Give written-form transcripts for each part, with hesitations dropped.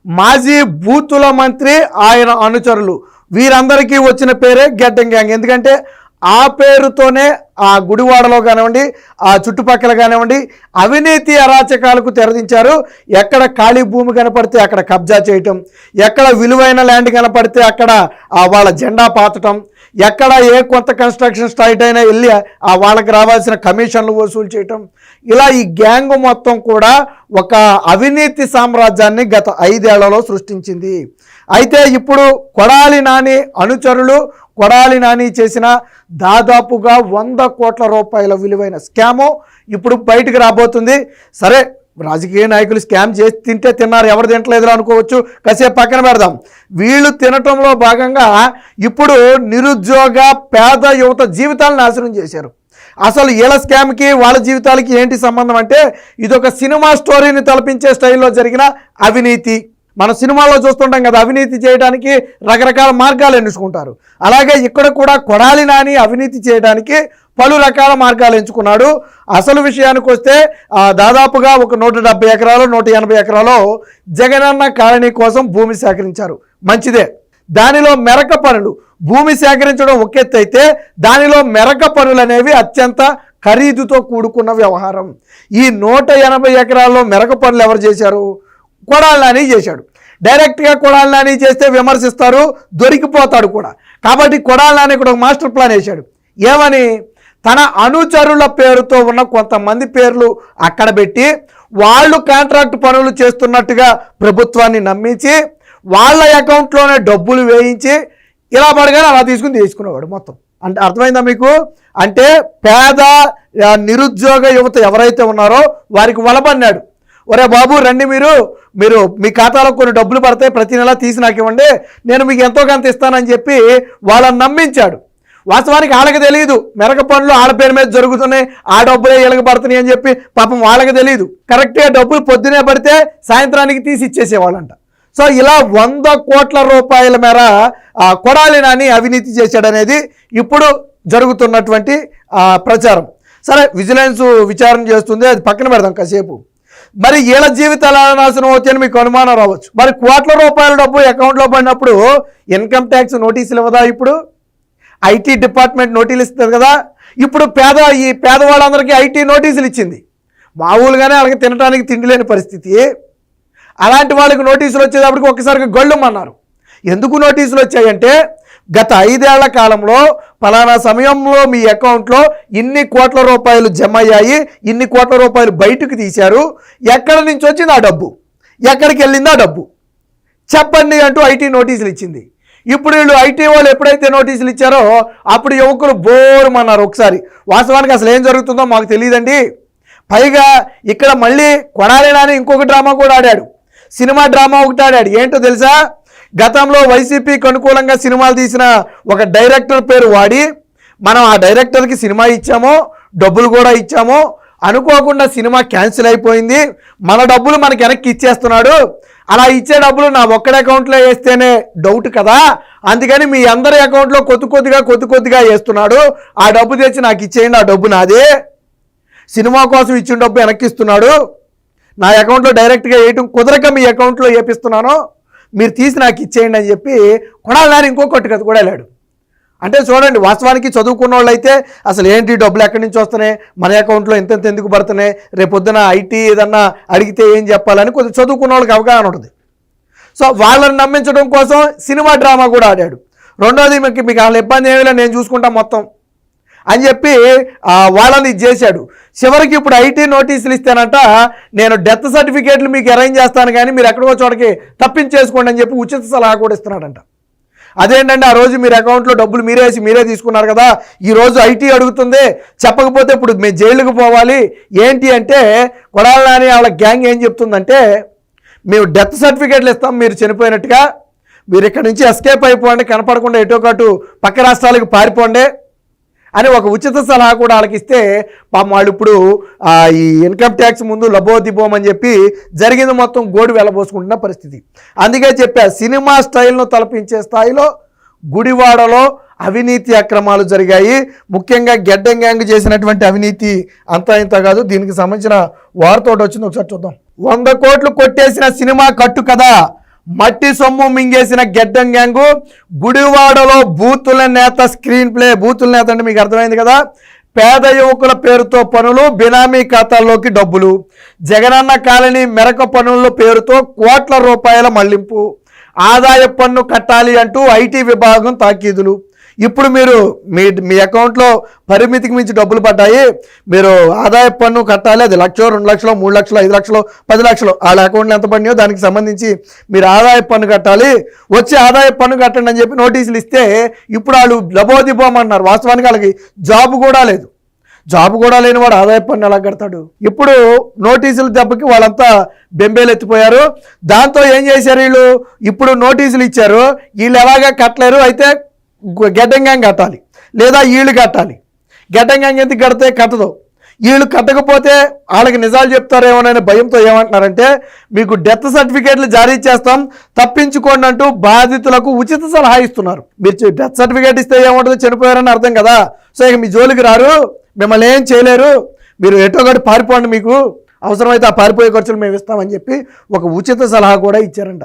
మాజీ బూతుల మంత్రి ఆయన అనుచరులు వీరందరికీ వచ్చిన పేరే గెడ్డం గ్యాంగ్. ఎందుకంటే ఆ పేరుతోనే ఆ గుడివాడలో కానివ్వండి, ఆ చుట్టుపక్కల కానివ్వండి, అవినీతి అరాచకాలకు తెరదించారు. ఎక్కడ ఖాళీ భూమి కనపడితే అక్కడ కబ్జా చేయటం, ఎక్కడ విలువైన ల్యాండ్ కనపడితే అక్కడ వాళ్ళ జెండా పాతటం, ఎక్కడ ఏ కొత్త కన్స్ట్రక్షన్ సైట్ అయినా వెళ్ళి వాళ్ళకి రావాల్సిన కమిషన్లు వసూలు చేయటం, ఇలా ఈ గ్యాంగ్ మొత్తం కూడా ఒక అవినీతి సామ్రాజ్యాన్ని గత 5 ఏళ్లలో సృష్టించింది. అయితే ఇప్పుడు కొడాలి నాని అనుచరులు కొడాలి నాని చేసిన దాదాపుగా 100 కోట్ల రూపాయల విలువైన స్కాము ఇప్పుడు బయటకు రాబోతుంది. సరే, రాజకీయ నాయకులు స్కామ్ చేసి తింటే తిన్నారు, ఎవరు తింటలేదు అనుకోవచ్చు, కాసేపు పక్కన పెడదాం. వీళ్ళు తినటంలో భాగంగా ఇప్పుడు నిరుద్యోగ పేద యువత జీవితాలను నాశనం చేశారు. అసలు వీళ్ళ స్కామ్కి వాళ్ళ జీవితాలకి ఏంటి సంబంధం అంటే, ఇదొక సినిమా స్టోరీని తలపించే స్టైల్లో జరిగిన అవినీతి. మన సినిమాల్లో చూస్తుంటాం కదా, అవినీతి చేయడానికి రకరకాల మార్గాలు ఎన్నుకుంటారు. అలాగే ఇక్కడ కూడా కొడాలి నాని అవినీతి చేయడానికి పలు రకాల మార్గాలు ఎంచుకున్నాడు. అసలు విషయానికి వస్తే దాదాపుగా ఒక 170 ఎకరాలు 180 ఎకరాలు జగనన్న కాలనీ కోసం భూమి సేకరించారు. మంచిదే. దానిలో మెరక పనులు, భూమి సేకరించడం ఒక ఎత్తు అయితే దానిలో మెరక పనులు అనేవి అత్యంత ఖరీదుతో కూడుకున్న వ్యవహారం. ఈ 180 ఎకరాల్లో మెరక పనులు ఎవరు చేశారు? కొడాలి నాని చేశాడు. డైరెక్ట్గా కొడాలి నాని చేస్తే విమర్శిస్తారు, దొరికిపోతాడు కూడా. కాబట్టి కొడాలి నాని కూడా ఒక మాస్టర్ ప్లాన్ వేశాడు. ఏమని? తన అనుచరుల పేరుతో ఉన్న కొంతమంది పేర్లు అక్కడ పెట్టి వాళ్ళు కాంట్రాక్ట్ పనులు చేస్తున్నట్టుగా ప్రభుత్వాన్ని నమ్మించి వాళ్ళ అకౌంట్లోనే డబ్బులు వేయించి ఇలా పడగానే అలా తీసుకునేవాడు మొత్తం. అంటే అర్థమైందా మీకు? అంటే పేద నిరుద్యోగ యువత ఎవరైతే ఉన్నారో వారికి వలబన్నాడు. ఒరే బాబు రండి, మీరు మీ ఖాతాలో కొన్ని డబ్బులు పడతాయి, ప్రతి నెల తీసి నాకు ఇవ్వండి, నేను మీకు ఎంతో కొంత ఇస్తానని చెప్పి వాళ్ళని నమ్మించాడు. వాస్తవానికి వాళ్ళకి తెలియదు మెరక పనులు వాళ్ళ పేరు మీద జరుగుతున్నాయి, ఆ డబ్బులే వీళ్ళకి పడుతున్నాయి అని చెప్పి పాపం వాళ్ళకి తెలియదు. కరెక్ట్గా డబ్బులు పొద్దునే పడితే సాయంత్రానికి తీసి ఇచ్చేసేవాళ్ళంట. సో ఇలా 100 కోట్ల రూపాయల మేర కొడాలి నాని అవినీతి చేశాడనేది ఇప్పుడు జరుగుతున్నటువంటి ప్రచారం. సరే, విజిలెన్స్ విచారణ చేస్తుంది, అది పక్కన పెడదాం కాసేపు. మరి వీళ్ళ జీవితాలు నాశనం అవుతాయని మీకు అనుమానం రావచ్చు. మరి కోట్ల రూపాయల డబ్బు అకౌంట్లో పడినప్పుడు ఇన్కమ్ ట్యాక్స్ నోటీసులు ఇవ్వదా? ఇప్పుడు ఐటీ డిపార్ట్మెంట్ నోటీసులు ఇస్తుంది కదా. ఇప్పుడు ఈ పేదవాళ్ళందరికీ ఐటీ నోటీసులు ఇచ్చింది. మామూలుగానే వాళ్ళకి తినడానికి తిండి లేని పరిస్థితి. అలాంటి వాళ్ళకి నోటీసులు వచ్చేటప్పటికి ఒక్కసారిగా గొళ్ళుమన్నారు. ఎందుకు నోటీసులు వచ్చాయంటే, గత 5 ఏళ్ల కాలంలో ఫలానా సమయంలో మీ అకౌంట్లో ఇన్ని కోట్ల రూపాయలు జమ అయ్యాయి, ఇన్ని కోట్ల రూపాయలు బయటకు తీశారు, ఎక్కడి నుంచి వచ్చింది ఆ డబ్బు, ఎక్కడికి వెళ్ళింది ఆ డబ్బు చెప్పండి అంటూ ఐటీ నోటీసులు ఇచ్చింది. ఇప్పుడు వీళ్ళు ఐటీ వాళ్ళు ఎప్పుడైతే నోటీసులు ఇచ్చారో అప్పుడు యువకులు బోరుమన్నారు. ఒకసారి వాస్తవానికి అసలు ఏం జరుగుతుందో మాకు తెలియదండి. పైగా ఇక్కడ మళ్ళీ కొడాలి నాని ఇంకొక డ్రామా కూడా ఆడాడు, సినిమా డ్రామా ఒకటి ఆడాడు. ఏంటో తెలుసా? గతంలో వైసీపీకి అనుకూలంగా సినిమాలు తీసిన ఒక డైరెక్టర్ పేరు వాడి మనం ఆ డైరెక్టర్కి సినిమా ఇచ్చామో, డబ్బులు కూడా ఇచ్చామో, అనుకోకుండా సినిమా క్యాన్సిల్ అయిపోయింది, మన డబ్బులు మనకి వెనక్కి ఇచ్చేస్తున్నాడు, అలా ఇచ్చే డబ్బులు నా ఒక్కడి అకౌంట్లో వేస్తేనే డౌట్ కదా, అందుకని మీ అందరి అకౌంట్లో కొద్ది కొద్దిగా వేస్తున్నాడు, ఆ డబ్బు తెచ్చి నాకు ఇచ్చేయండి, ఆ డబ్బు నాదే, సినిమా కోసం ఇచ్చిన డబ్బు వెనక్కి ఇస్తున్నాడు, నా అకౌంట్లో డైరెక్ట్గా వేయటం కుదరక మీ అకౌంట్లో వేపిస్తున్నాను, మీరు తీసి నాకు ఇచ్చేయండి అని చెప్పి కొడాలి నాని ఇంకొకటి కదా కూడా వెళ్ళాడు. అంటే చూడండి, వాస్తవానికి చదువుకున్న వాళ్ళు అయితే అసలు ఏంటి డబ్బులు ఎక్కడి నుంచి వస్తున్నాయి, మన అకౌంట్లో ఇంత ఎందుకు పడుతున్నాయి, రేపొద్దున ఐటీ ఏదన్నా అడిగితే ఏం చెప్పాలని కొద్దిగా చదువుకున్న వాళ్ళకి అవగాహన ఉంటుంది. సో వాళ్ళని నమ్మించడం కోసం సినిమా డ్రామా కూడా ఆడాడు. రెండోది మీకు వాళ్ళ ఇబ్బంది ఏమీ లేదు, నేను చూసుకుంటా మొత్తం అని చెప్పి వాళ్ళని చేశాడు. చివరికి ఇప్పుడు ఐటీ నోటీసులు ఇస్తానంట, నేను డెత్ సర్టిఫికేట్లు మీకు అరేంజ్ చేస్తాను కానీ మీరు ఎక్కడికో చోటకి తప్పించేసుకోండి అని చెప్పి ఉచిత సలహా కూడా ఇస్తున్నాడంట. అదేంటంటే, ఆ రోజు మీరు అకౌంట్లో డబ్బులు మీరే తీసుకున్నారు కదా, ఈరోజు ఐటీ అడుగుతుంది, చెప్పకపోతే ఇప్పుడు మేము జైలుకు పోవాలి ఏంటి అంటే, కొడాలి నాని వాళ్ళ గ్యాంగ్ ఏం చెప్తుందంటే, మేము డెత్ సర్టిఫికేట్లు ఇస్తాం, మీరు చనిపోయినట్టుగా, మీరు ఇక్కడి నుంచి ఎస్కేప్ అయిపోండి, కనపడకుండా ఎటో కటు పక్క రాష్ట్రాలకు పారిపోండి అని ఒక ఉచిత సలహా కూడా వాళ్ళకి ఇస్తే పాపం వాళ్ళు ఇప్పుడు ఈ ఇన్కమ్ ట్యాక్స్ ముందు లబోదిబోమని చెప్పి జరిగింది మొత్తం గోడు వెళ్ళబోసుకుంటున్న పరిస్థితి. అందుకే చెప్పా, సినిమా స్టైల్ను తలపించే స్థాయిలో గుడివాడలో అవినీతి అక్రమాలు జరిగాయి. ముఖ్యంగా గెడ్డం గ్యాంగ్ చేసినటువంటి అవినీతి అంతా ఇంత కాదు. దీనికి సంబంధించిన వార్త ఒకటి వచ్చింది, ఒకసారి చూద్దాం. 100 కోట్లు కొట్టేసిన సినిమా కట్టు కదా, మట్టి సొమ్ము మింగేసిన గెడ్డం గ్యాంగు, గుడివాడలో బూతుల నేత స్క్రీన్ ప్లే. బూతుల నేత అంటే మీకు అర్థమైంది కదా. పేద యువకుల పేరుతో పనులు, బినామీ ఖాతాల్లోకి డబ్బులు, జగనన్న కాలనీ మెరక పనుల పేరుతో కోట్ల రూపాయల మళ్లింపు, ఆదాయ పన్ను కట్టాలి అంటూ ఐటీ విభాగం తాకీదులు. ఇప్పుడు మీరు మీ అకౌంట్లో పరిమితికి మించి డబ్బులు పడ్డాయి, మీరు ఆదాయ పన్ను కట్టాలి, అది 1,00,000, 2,00,000, 3,00,000, 5,00,000, 10,00,000 వాళ్ళ అకౌంట్లో ఎంత పడినాయో దానికి సంబంధించి మీరు ఆదాయ పన్ను కట్టాలి, వచ్చి ఆదాయ పన్ను కట్టండి అని చెప్పి నోటీసులు ఇస్తే ఇప్పుడు వాళ్ళు లబోదిబోమన్నారు. వాస్తవానికి వాళ్ళకి జాబ్ కూడా లేదు. జాబ్ కూడా లేని వాడు ఆదాయ పన్ను ఎలా కడతాడు? ఇప్పుడు నోటీసుల దెబ్బకి వాళ్ళంతా బెంబేలెత్తిపోయారు. దాంతో ఏం చేశారు వీళ్ళు, ఇప్పుడు నోటీసులు ఇచ్చారు, వీళ్ళు ఎలాగా కట్టలేరు, అయితే గెడ్డం గ్యాంగ్ కట్టాలి లేదా వీళ్ళు కట్టాలి. గెడ్డం గ్యాంగ్ ఎందుకు కడితే కట్టదు, వీళ్ళు కట్టకపోతే వాళ్ళకి నిజాలు చెప్తారేమోననే భయంతో ఏమంటున్నారంటే మీకు డెత్ సర్టిఫికేట్లు జారీ చేస్తాం, తప్పించుకోండి అంటూ బాధితులకు ఉచిత సలహా ఇస్తున్నారు. మీరు డెత్ సర్టిఫికేట్ ఇస్తే ఏముంటుందో, చనిపోయారని అర్థం కదా. సో ఇక మీ జోలికి రారు, మిమ్మల్ని ఏం చేయలేరు, మీరు ఎటోగటి పారిపోండి, మీకు అవసరమైతే ఆ పారిపోయే ఖర్చులు మేము ఇస్తామని చెప్పి ఒక ఉచిత సలహా కూడా ఇచ్చారంట.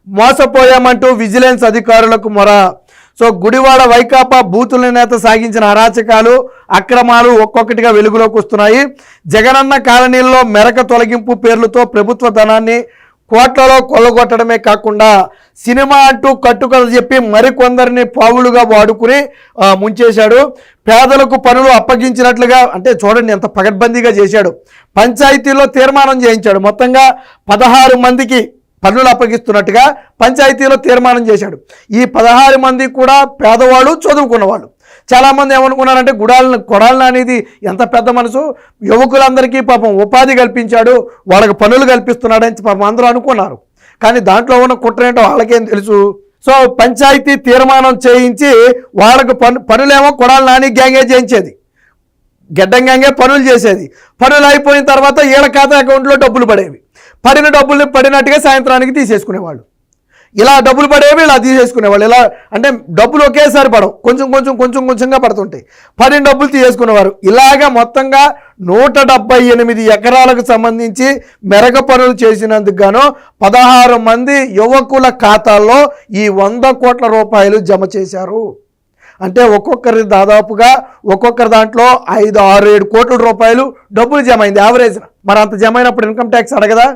మోసపోయామంటూ విజిలెన్స్ అధికారులకు మొర. సో గుడివాడ వైకాపా బూతుల నేత సాగించిన అరాచకాలు, అక్రమాలు ఒక్కొక్కటిగా వెలుగులోకి వస్తున్నాయి. జగనన్న కాలనీల్లో మెరక తొలగింపు పేర్లతో ప్రభుత్వ ధనాన్ని కోట్లలో కొల్లగొట్టడమే కాకుండా సినిమా అంటూ కట్టుకథ చెప్పి మరికొందరిని పావులుగా వాడుకుని ముంచేశాడు. పేదలకు పనులు అప్పగించినట్లుగా, అంటే చూడండి ఎంత పగడ్బందీగా చేశాడు. పంచాయతీలో తీర్మానం చేయించాడు. మొత్తంగా 16 మందికి పనులు అప్పగిస్తున్నట్టుగా పంచాయతీలో తీర్మానం చేశాడు. ఈ 16 మంది కూడా పేదవాళ్ళు, చదువుకున్నవాళ్ళు. చాలామంది ఏమనుకున్నారంటే కొడాలి అనేది ఎంత పెద్ద మనసు, యువకులందరికీ పాపం ఉపాధి కల్పించాడు, వాళ్ళకి పనులు కల్పిస్తున్నాడని పాపం అందరూ అనుకున్నారు. కానీ దాంట్లో ఉన్న కుట్ర ఏంటో వాళ్ళకేం తెలుసు. సో పంచాయతీ తీర్మానం చేయించి వాళ్ళకు పనులేమో కొడాలి నాని గ్యాంగే చేయించేది, గెడ్డం గ్యాంగే పనులు చేసేది. పనులు అయిపోయిన తర్వాత వీళ్ళ ఖాతా అకౌంట్లో డబ్బులు పడేవి. పడిన డబ్బులు పడినట్టుగా సాయంత్రానికి తీసేసుకునేవాళ్ళు. ఇలా డబ్బులు పడేవి, ఇలా తీసేసుకునేవాళ్ళు. ఇలా అంటే డబ్బులు ఒకేసారి పడవు, కొంచెంగా పడుతుంటాయి. పడిన డబ్బులు తీసేసుకునేవారు. ఇలాగా మొత్తంగా 178 ఎకరాలకు సంబంధించి మెరక పనులు చేసినందుకు గాను 16 మంది యువకుల ఖాతాల్లో ఈ 100 కోట్ల రూపాయలు జమ చేశారు. అంటే ఒక్కొక్కరి దాదాపుగా ఒక్కొక్కరి దాంట్లో 5, 6, 7 కోట్ల రూపాయలు డబ్బులు జమ అయింది యావరేజ్. మరి అంత జమ అయినప్పుడు ఇన్కమ్ ట్యాక్స్ అడగదా?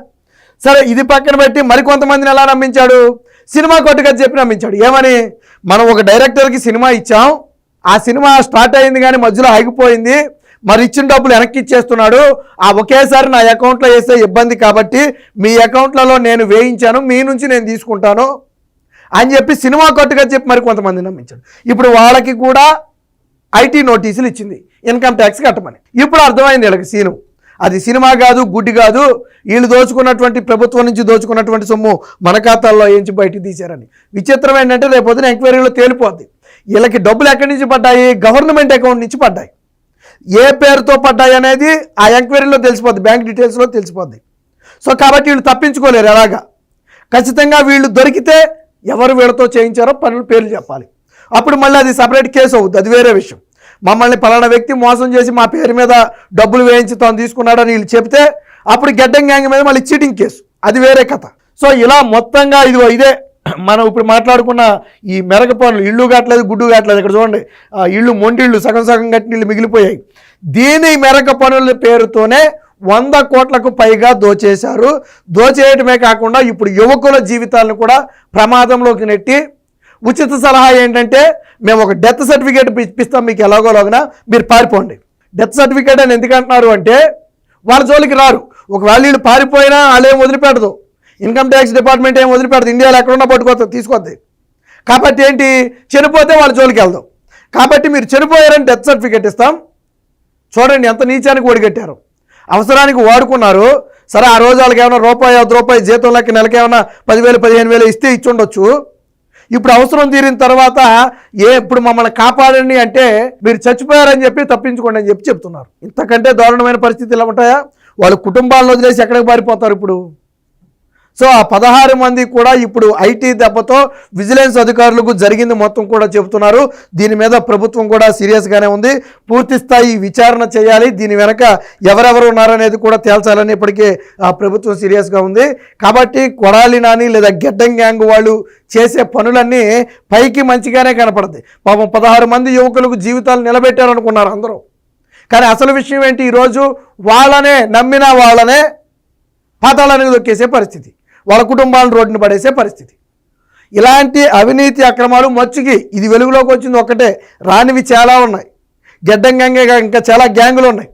సరే, ఇది పక్కన పెట్టి మరికొంతమందిని ఎలా నమ్మించాడు? సినిమా కొట్టుగా చెప్పి నమ్మించాడు. ఏమని? మనం ఒక డైరెక్టర్కి సినిమా ఇచ్చాం, ఆ సినిమా స్టార్ట్ అయింది కానీ మధ్యలో ఆగిపోయింది, మరి ఇచ్చిన డబ్బులు వెనక్కి ఇచ్చేస్తున్నాడు, ఆ ఒకేసారి నా అకౌంట్లో వేస్తే ఇబ్బంది కాబట్టి మీ అకౌంట్లలో నేను వేయించాను, మీ నుంచి నేను తీసుకుంటాను అని చెప్పి సినిమా కొట్టుగా చెప్పి మరి కొంతమంది నమ్మించాడు. ఇప్పుడు వాళ్ళకి కూడా ఐటీ నోటీసులు ఇచ్చింది ఇన్కమ్ ట్యాక్స్ కట్టమని. ఇప్పుడు అర్థమైంది వీళ్ళకి సీను, అది సినిమా కాదు, గుడ్డి కాదు, వీళ్ళు దోచుకున్నటువంటి ప్రభుత్వం నుంచి దోచుకున్నటువంటి సొమ్ము మన ఖాతాల్లో ఏంచి బయటికి తీశారని. విచిత్రం ఏంటంటే రేపు పొద్దున ఎంక్వైరీలో తేలిపోద్ది వీళ్ళకి డబ్బులు ఎక్కడి నుంచి పడ్డాయి, గవర్నమెంట్ అకౌంట్ నుంచి పడ్డాయి. ఏ పేరుతో పడ్డాయి అనేది ఆ ఎంక్వైరీలో తెలిసిపోద్ది, బ్యాంక్ డీటెయిల్స్లో తెలిసిపోద్ది. సో కాబట్టి వీళ్ళు తప్పించుకోలేరు. ఎలాగా ఖచ్చితంగా వీళ్ళు దొరికితే ఎవరు వీళ్ళతో చేయించారో పనులు పేర్లు చెప్పాలి. అప్పుడు మళ్ళీ అది సపరేట్ కేసు అవుద్ది, అది వేరే విషయం. మమ్మల్ని పలానా వ్యక్తి మోసం చేసి మా పేరు మీద డబ్బులు వేయించి తాను తీసుకున్నాడని వీళ్ళు చెప్తే అప్పుడు గెడ్డం గ్యాంగ్ మీద మళ్ళీ చీటింగ్ కేసు, అది వేరే కథ. సో ఇలా మొత్తంగా ఇదే మనం ఇప్పుడు మాట్లాడుకున్న ఈ మెరక పనులు, ఇళ్ళు కట్టలేదు, గుడ్డు కట్టలేదు. ఇక్కడ చూడండి, ఇళ్ళు మొండిళ్ళు సగం కట్టిన ఇళ్ళు మిగిలిపోయాయి. దీని మెరక పనుల పేరుతోనే 100 కోట్లకు పైగా దోచేశారు. దోచేయటమే కాకుండా ఇప్పుడు యువకుల జీవితాలను కూడా ప్రమాదంలోకి నెట్టి ఉచిత సలహా ఏంటంటే మేము ఒక డెత్ సర్టిఫికేట్ ఇప్పిస్తాం మీకు ఎలాగోలాగా, మీరు పారిపోండి. డెత్ సర్టిఫికేట్ అని ఎందుకు అంటున్నారు అంటే వాళ్ళ జోలికి రారు. ఒకవేళ వీళ్ళు పారిపోయినా వాళ్ళు ఏం వదిలిపెడదు, ఇన్కమ్ ట్యాక్స్ డిపార్ట్మెంట్ ఏం వదిలిపెడదు, ఇండియాలో ఎక్కడున్నా పట్టుకోవచ్చు, తీసుకొద్ది. కాబట్టి ఏంటి, చనిపోతే వాళ్ళ జోలికి వెళ్దాం. కాబట్టి మీరు చనిపోయారని డెత్ సర్టిఫికేట్ ఇస్తాం. చూడండి ఎంత నీచానికి ఒడిగట్టారు. అవసరానికి వాడుకున్నారు. సరే, ఆ రోజు వాళ్ళకి ఏమైనా రూపాయి 10 రూపాయలు జీతం లెక్క నెలకి ఏమైనా 10,000 15,000 ఇస్తే ఇచ్చుండొచ్చు. ఇప్పుడు అవసరం తీరిన తర్వాత ఇప్పుడు మమ్మల్ని కాపాడండి అంటే మీరు చచ్చిపోయారని చెప్పి తప్పించుకోండి అని చెప్తున్నారు. ఇంతకంటే దారుణమైన పరిస్థితులు ఉంటాయా? వాళ్ళు కుటుంబాలను వదిలేసి ఎక్కడికి పారిపోతారు ఇప్పుడు? సో ఆ 16 మంది కూడా ఇప్పుడు ఐటీ దెబ్బతో విజిలెన్స్ అధికారులకు జరిగింది మొత్తం కూడా చెబుతున్నారు. దీని మీద ప్రభుత్వం కూడా సీరియస్గానే ఉంది. పూర్తి స్థాయి విచారణ చేయాలి, దీని వెనక ఎవరెవరు ఉన్నారనేది కూడా తేల్చాలని ఇప్పటికే ప్రభుత్వం సీరియస్గా ఉంది. కాబట్టి కొడాలి నాని లేదా గెడ్డం గ్యాంగ్ వాళ్ళు చేసే పనులన్నీ పైకి మంచిగానే కనపడుతుంది. పాపం 16 మంది యువకులకు జీవితాలు నిలబెట్టారనుకున్నారు అందరూ. కానీ అసలు విషయం ఏంటి, ఈరోజు వాళ్ళనే నమ్మిన వాళ్ళనే పాతాళానికి దొక్కేసే పరిస్థితి, వాళ్ళ కుటుంబాలను రోడ్డున పడేసే పరిస్థితి. ఇలాంటి అవినీతి అక్రమాలు మచ్చుకి ఇది వెలుగులోకి వచ్చింది ఒక్కటే, రానివి చాలా ఉన్నాయి. గెడ్డం గ్యాంగే ఇంకా చాలా గ్యాంగులు ఉన్నాయి.